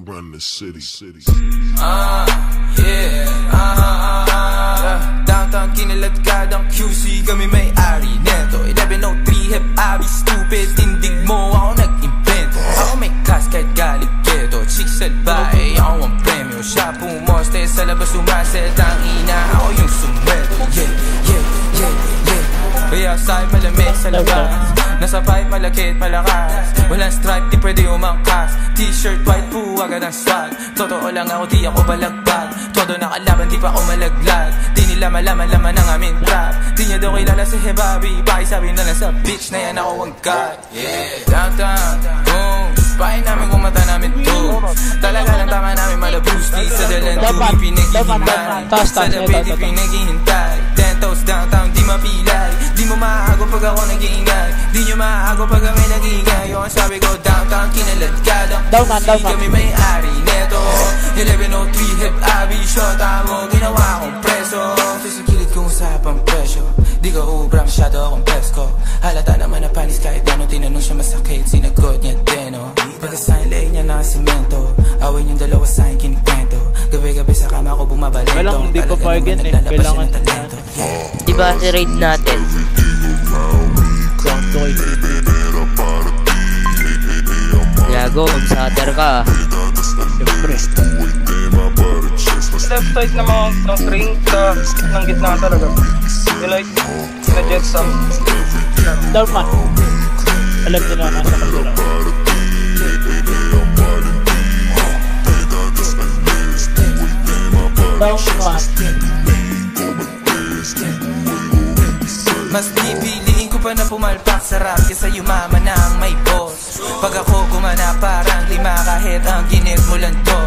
run the city. Downtown kinaladkadang QC, kami may-ari neto. 1103 hep abi stupid, tindig mo ako nag-invento. Ako may class kahit galit keto, chicks at bae, ako ang premyo. Siya pumoste sa labas umaset, ang ina ako yung sumweto. Kaya sa'yo malamig sa labas, nasa pipe malakit malakas. Walang stripe di pwede umangkas, t-shirt white po agad ang swag. Totoo lang ako di ako balagbag, todo nakalaban di pa ako malaglag. Di nila malaman ang aming rap, di niya daw kilala si Hebabi. Pakisabi na lang sa bitch na yan ako ang god. Downtown, boom, pahay namin kung mata namin to. Talaga lang tama namin malabus, di sa dalan tuwi pinaghihintay, sa lapit di pinaghihintay. 10 toes downtown di mapilay, di mo maago pag ako nag-iingay, di nyo maago pag kami nag-iingay. Yung sabi ko downtown kinaladkadang QC, kami may-ari neto. 1103 hep abi, shota mo ginawa kong preso. Sa kilid kong usapang presyo, di ka ubra masyado akong pesko. Halata naman na panis kahit ano, tinanong siya masakit, sinagot niya deno. Pagkasahin leeg niya na simento, awin yung dalawa sa'kin kinikwento. Gabi-gabi sa kama ko bumabalento, walang hindi pa bargain eh, kailangan talento. Diba si raid natin? Yago, mag-satter ka. Siyempre. Left side na ng string sa ng gitna talaga. You like, na-jet some. Darman. Alam nila nasa kabila. Mas pipiliin ko pa na pumalpak sa rap kaysa yumaman na ang may boss. Pag ako gumana parang lima kahit ang ginit mo lang to.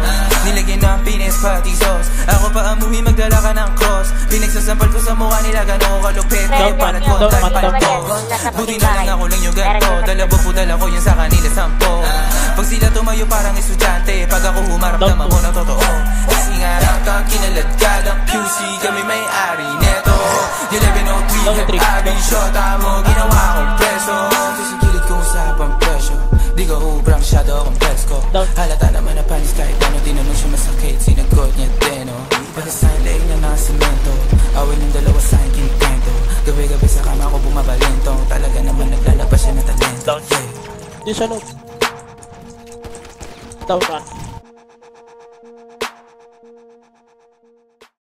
Nilagyan ng pinis pati sauce, ako pa amuhi magdala ka ng cross. Pinagsasampal ko sa mukha nila gano'n kalupit, kaya palat ko tayo palagos. Buti na lang ako lang yung ganto, dalawa po dala ko yun sa kanila 10. Pag sila tumayo parang estudyante, pag ako humarap naman ko ng totoo. Kasi nga downtown kinaladkadang QC, kami may-ari neto. 1103 hep abi, shota mo ginawa kong preso. Sa kilid kong usapang presyo, di ka ubra masyado akong pesko. Halata naman na panis kahit ano, tinanong siya masakit, sinagot niya deno. Pagkasahin leeg niya na simento, awin yung dalawa sa'kin kinikwento. Gabi-gabi sa kama ko bumabalento, talaga naman naglalabas siya ng talento. Di siya no. Down ka.